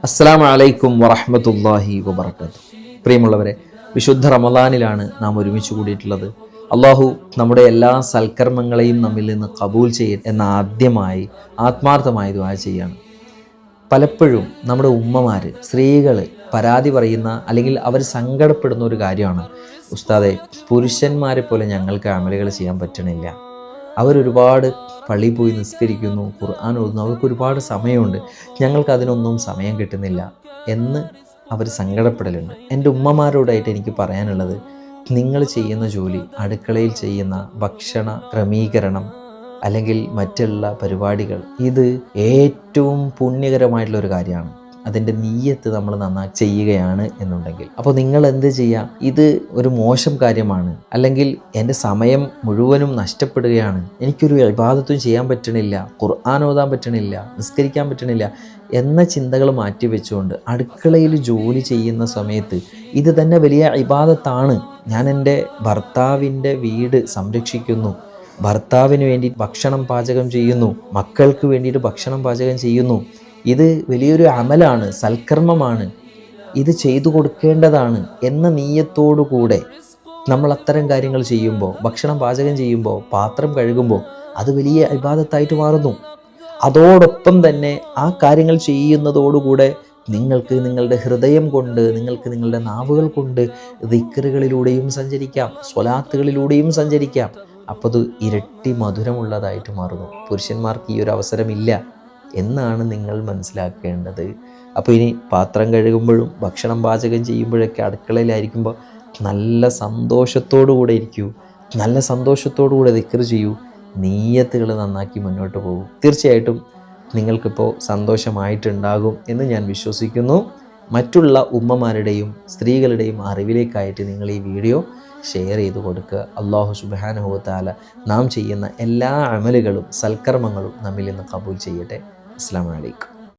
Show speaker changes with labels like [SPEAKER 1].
[SPEAKER 1] അസ്സലാമു അലൈക്കും വറഹ്മത്തുള്ളാഹി വബറകാതുഹു. പ്രിയമുള്ളവരെ, വിശുദ്ധ റമദാനിലാണ് നാം ഒരുമിച്ച് കൂടിയിട്ടുള്ളത്. അള്ളാഹു നമ്മുടെ എല്ലാ സൽക്കർമ്മങ്ങളെയും നമ്മിൽ നിന്ന് കബൂൽ ചെയ്യട്ടെ എന്ന ആദ്യമായി ആത്മാർത്ഥമായി ദുആ ചെയ്യാണ്. പലപ്പോഴും നമ്മുടെ ഉമ്മമാർ, സ്ത്രീകൾ പരാതി പറയുന്ന അല്ലെങ്കിൽ അവർ സങ്കടപ്പെടുന്ന ഒരു കാര്യമാണ്, ഉസ്താദെ, പുരുഷന്മാരെ പോലെ ഞങ്ങൾക്ക് അമലുകൾ ചെയ്യാൻ പറ്റണില്ല. അവരൊരുപാട് പള്ളിയിൽ പോയി നിസ്കരിക്കുന്നു, ഖുർആൻ ഓതുന്നു, അവർക്ക് ഒരുപാട് സമയമുണ്ട്, ഞങ്ങൾക്ക് അതിനൊന്നും സമയം കിട്ടുന്നില്ല എന്ന് അവർ സങ്കടപ്പെടലുണ്ട്. എൻ്റെ ഉമ്മമാരോടായിട്ട് എനിക്ക് പറയാനുള്ളത്, നിങ്ങൾ ചെയ്യുന്ന ജോലി, അടുക്കളയിൽ ചെയ്യുന്ന ഭക്ഷണ ക്രമീകരണം അല്ലെങ്കിൽ മറ്റുള്ള പരിപാടികൾ, ഇത് ഏറ്റവും പുണ്യകരമായിട്ടുള്ളൊരു കാര്യമാണ്. അതിൻ്റെ നീയത്ത് നമ്മൾ നന്നായി ചെയ്യുകയാണ് എന്നുണ്ടെങ്കിൽ, അപ്പോൾ നിങ്ങൾ എന്ത് ചെയ്യുക? ഇത് ഒരു മോശം കാര്യമാണ്, അല്ലെങ്കിൽ എൻ്റെ സമയം മുഴുവനും നഷ്ടപ്പെടുകയാണ്, എനിക്കൊരു ഇബാദത്തും ചെയ്യാൻ പറ്റണില്ല, ഖുർആൻ ഓതാൻ പറ്റണില്ല, നിസ്കരിക്കാൻ പറ്റണില്ല എന്ന ചിന്തകൾ മാറ്റിവെച്ചുകൊണ്ട് അടുക്കളയിൽ ജോലി ചെയ്യുന്ന സമയത്ത് ഇത് തന്നെ വലിയ ഇബാദത്താണ്. ഞാൻ എൻ്റെ ഭർത്താവിൻ്റെ വീട് സംരക്ഷിക്കുന്നു, ഭർത്താവിന് വേണ്ടി ഭക്ഷണം പാചകം ചെയ്യുന്നു, മക്കൾക്ക് വേണ്ടിയിട്ട് ഭക്ഷണം പാചകം ചെയ്യുന്നു, ഇത് വലിയൊരു അമലാണ്, സൽക്കർമ്മമാണ്, ഇത് ചെയ്തു കൊടുക്കേണ്ടതാണ് എന്ന നീയത്തോടു കൂടെ നമ്മൾ അത്തരം കാര്യങ്ങൾ ചെയ്യുമ്പോൾ, ഭക്ഷണം പാചകം ചെയ്യുമ്പോൾ, പാത്രം കഴുകുമ്പോൾ അത് വലിയ ഇബാദത്തായിട്ട് മാറുന്നു. അതോടൊപ്പം തന്നെ ആ കാര്യങ്ങൾ ചെയ്യുന്നതോടുകൂടെ നിങ്ങൾക്ക് നിങ്ങളുടെ ഹൃദയം കൊണ്ട്, നിങ്ങൾക്ക് നിങ്ങളുടെ നാവുകൾ കൊണ്ട് ദിക്റുകളിലൂടെയും സഞ്ചരിക്കാം, സ്വലാത്തുകളിലൂടെയും സഞ്ചരിക്കാം. അപ്പോൾ അത് ഇരട്ടി മധുരമുള്ളതായിട്ട് മാറുന്നു. പുരുഷന്മാർക്ക് ഈ ഒരു അവസരമില്ല എന്നാണ് നിങ്ങൾ മനസ്സിലാക്കേണ്ടത്. അപ്പോൾ ഇനി പാത്രം കഴുകുമ്പോഴും ഭക്ഷണം പാചകം ചെയ്യുമ്പോഴൊക്കെ അടുക്കളയിലായിരിക്കുമ്പോൾ നല്ല സന്തോഷത്തോടു കൂടെ ഇരിക്കൂ, നല്ല സന്തോഷത്തോടു കൂടെ ദിക്ർ ചെയ്യൂ, നീയത്തുകൾ നന്നാക്കി മുന്നോട്ട് പോകും. തീർച്ചയായിട്ടും നിങ്ങൾക്കിപ്പോൾ സന്തോഷമായിട്ടുണ്ടാകും എന്ന് ഞാൻ വിശ്വസിക്കുന്നു. മറ്റുള്ള ഉമ്മമാരുടെയും സ്ത്രീകളുടെയും അറിവിലേക്കായിട്ട് നിങ്ങൾ ഈ വീഡിയോ ഷെയർ ചെയ്ത് കൊടുക്കുക. അല്ലാഹു സുബ്ഹാനഹു വ തആല നാം ചെയ്യുന്ന എല്ലാ അമലുകളും സൽക്കർമ്മങ്ങളും നമ്മിൽ നിന്ന് കബൂൽ ചെയ്യട്ടെ. അസ്സലാമു അലൈക്കും.